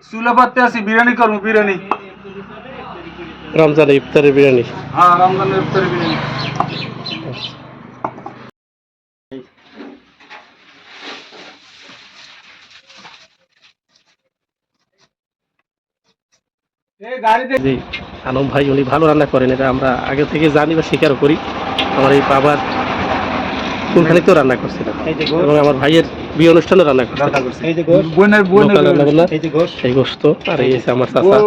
চুলা পাতে আছি বিরিয়ানি করবো বিরিয়ানি রমজানের ইফতারের বিরিয়ানি। হ্যাঁ রমজানের ইফতারের বিরিয়ানি। জি আলম ভাই উনি ভালো রান্না করেন, এটা আমরা আগে থেকে জানি বা স্বীকার করি। আমার এই বাবার কোনখানেতেও রান্না করছিলেন এবং আমার ভাইয়ের বিয়ে অনুষ্ঠানে রান্না করছিলেন। এই গোস্ত আর এই হচ্ছে আমার চাচা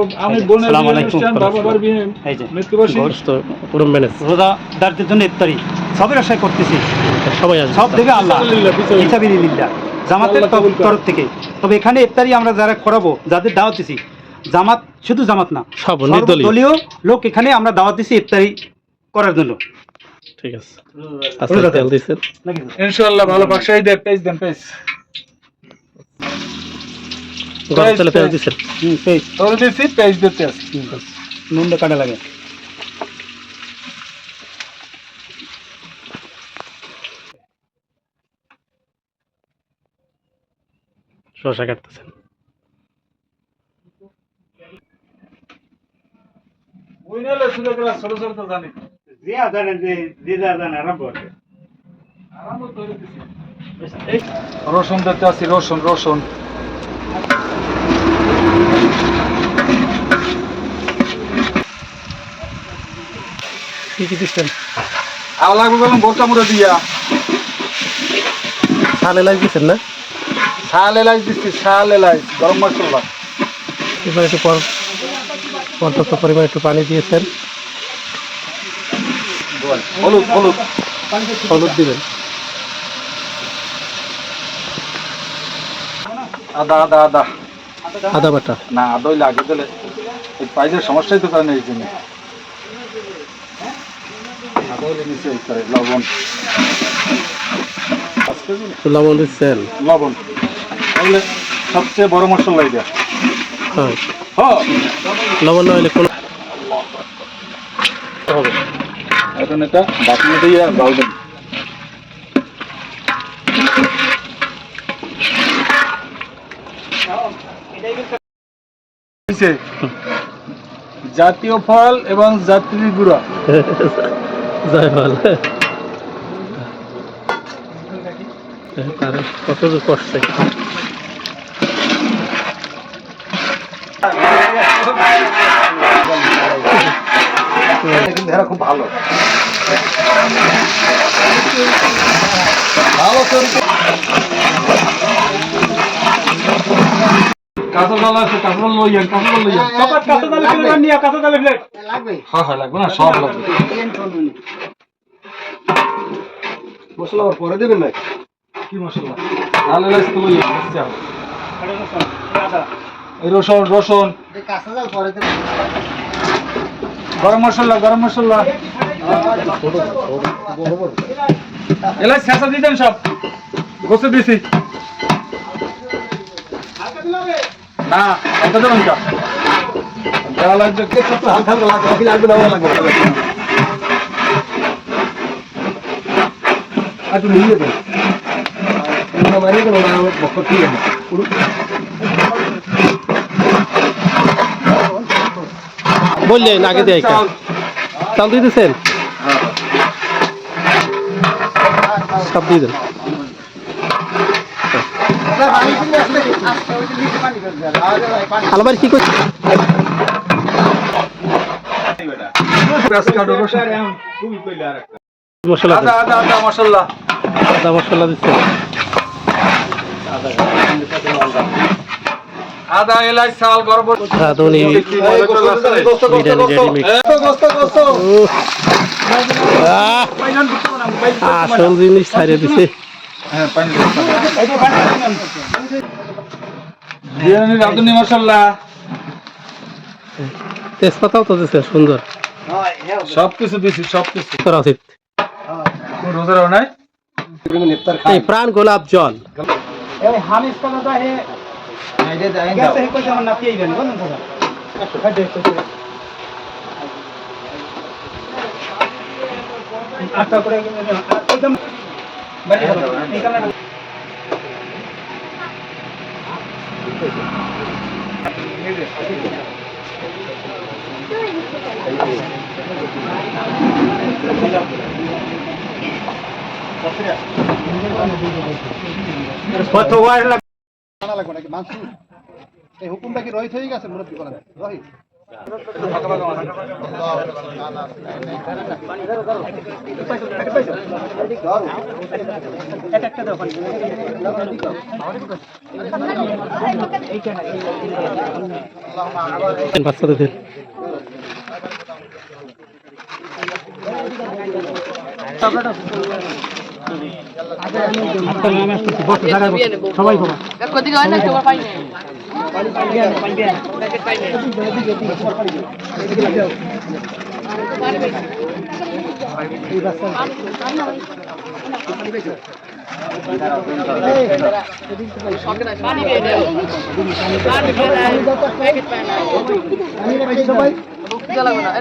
গোস্ত পুরো ম্যানেজ রোজাদারদের জন্য ইফতারি সবের আশায় করতেছি, সবাই আসবে সব দেখে আল্লাহ ইসাবিলিল্লাহ জামাতের তরফ থেকে। তবে এখানে ইফতারি আমরা যারা করাবো, যাদের দাওয়াত দিছি, জামাত শুধু জামাত না, সব দলীয় লোক এখানে আমরা দাওয়াত দিছি ইফতারি করার জন্য। ঠিক আছে, আচ্ছা তেল দিছেন ইনশাআল্লাহ ভালো বাসায় দেন পেজ দেন পেজ গরম তেলে পেঁয়াজ দিছেন। পেজ তোরে দিছি পেজ দিতে আছে নুনটা কাটা লাগে। শসা কাটতেছেন। ওইনালে সুদা করে ছোট ছোট তো জানি জিয়া জানে যে জানে আরম্ভ করে আরাম করে দিছি। রসুন দিতে আছে রসুন রসুন কি কি দিচ্ছেন? আর লাগবে বললাম বোরকা মুড়ে দিয়া শাল এলাচ দিচ্ছেন না? শাল এলাচ দিচ্ছি শাল এলাচ গরম মশলা এবার একটু পর্যাপ্ত পরিমাণ একটু পানি দিয়েছেন। হলুদ হলুদ হলুদ দিবেন। আদা আদা আদা আদা বাটা না আদা লাগে দিলে এই পাইজের সমস্যাই তো কারণে এই জন্য লবণ লবণ দিচ্ছেন। লবণ তাহলে সবচেয়ে বড় মশলা এটা। হ্যাঁ হ্যাঁ লবণ না হলে কোনো হবে। এখন এটা বাকি দিয়ে গালবেন। জাতীয় ফল এবং জাতীয় গুঁড়া জয় ফল তার কত করছে। কিন্তু এরা খুব ভালো ভালো কাঁচা ডাল আছে কাঁচা ডাল লইয়েন কাঁচা ডাল লইয়েন কাঁচা ডাল প্লেট নিয়া কাঁচা ডাল প্লেট লাগবে। হ্যাঁ হ্যাঁ লাগবে না সব লাগবে। মশলা আবার পরে দেবেন না? কি মশলা? ডাল এলাচ তো লইয়েন এই রসুন রসুন কাঁচা ডাল পরে দেবেন। গরম মশলা গরম মশলা এলাচ ছেঁচা দিতেন সব গোসে দিছি না এটা দেবেন কা দেওয়া লাগবে হালকা হালকা লাগবে লাগবে না লাগবে আর তুমি নিয়ে দেবেন মারিয়ে দেবো না বক্কর ঠিক আছে বললেন আগে দিয়ে চাল দিয়ে দিচ্ছেন সব দিয়ে দেন। আলমারি কি করছে? মশলা আদা আদা আদা মশলা আদা মশলা দিচ্ছে। আদা এলাচ চাল গরম রাঁধুনি বিরিয়ানি রেডি মিক্স। আসল জিনিস ছাড়িয়ে দিছে। হ্যাঁ পানি বিরিয়ানি রাঁধুনি মশলা তেজপাতাও তো দিচ্ছে সুন্দর। সবকিছু দিছি সবকিছু করা উচিত। রোজার নাই এই প্রাণ গোলাপ জল হামিস কথা হে গেছে হে কইছে আমার নাতি আইবেন বলেন কথা আটটা করে একদম বাইরে এই কারণে কত ওয়ার্ড লাগবে? জানা লাগবে নাকি মানসুর এই হুকুমটা কি রহিত হয়ে গেছে মুরব্বী বলেন রহিত বাচ্চাদের সবাই বাবা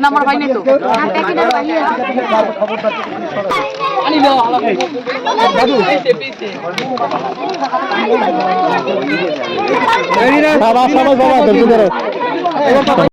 আমার ভাই নেই তো সবাই বাবা